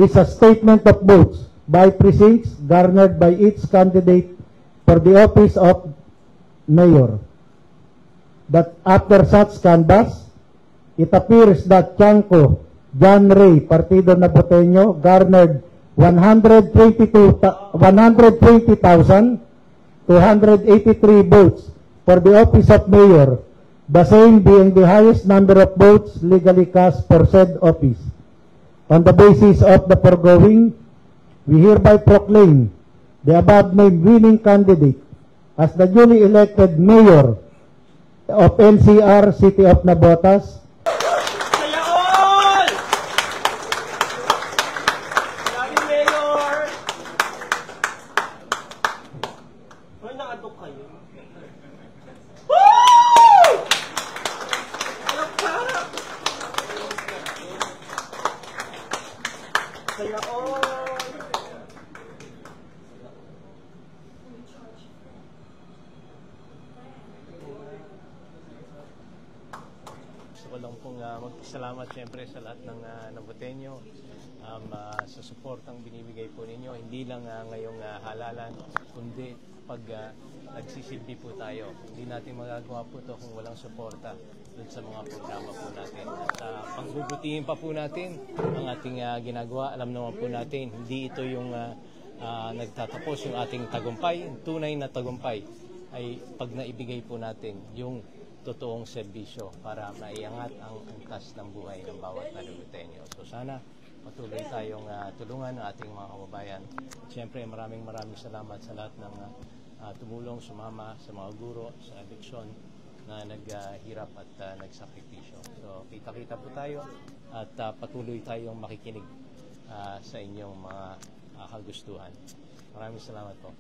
is a statement of votes by precincts garnered by each candidate for the office of mayor. That after such canvass, it appears that Chanco John Ray, Partido Naboteño, garnered 120,283 votes for the office of mayor, the same being the highest number of votes legally cast for said office. On the basis of the foregoing, we hereby proclaim the above-named winning candidate as the duly elected mayor of NCR City of Navotas. Gusto ko lang pong magpasalamat siyempre sa lahat ng Naboteño sa suportang binibigay po ninyo. Hindi lang ngayong halalan, kundi pag nagsisilbi po tayo. Hindi natin magagawa po ito kung walang suporta dun sa mga programa po natin. At pagbubutihin pa po natin ang ating ginagawa. Alam naman po natin, hindi ito yung nagtatapos yung ating tagumpay. Tunay na tagumpay ay pag naibigay po natin yung totoong serbisyo para maiangat ang angkas ng buhay ng bawat Naboteño. So sana patuloy tayong tulungan ang ating mga kababayan. At siyempre maraming salamat sa lahat ng tumulong, sumama sa mga guro sa eleksyon na naghirap at nagsakripisyo. So kita-kita po tayo at patuloy tayong makikinig sa inyong mga kagustuhan. Maraming salamat po.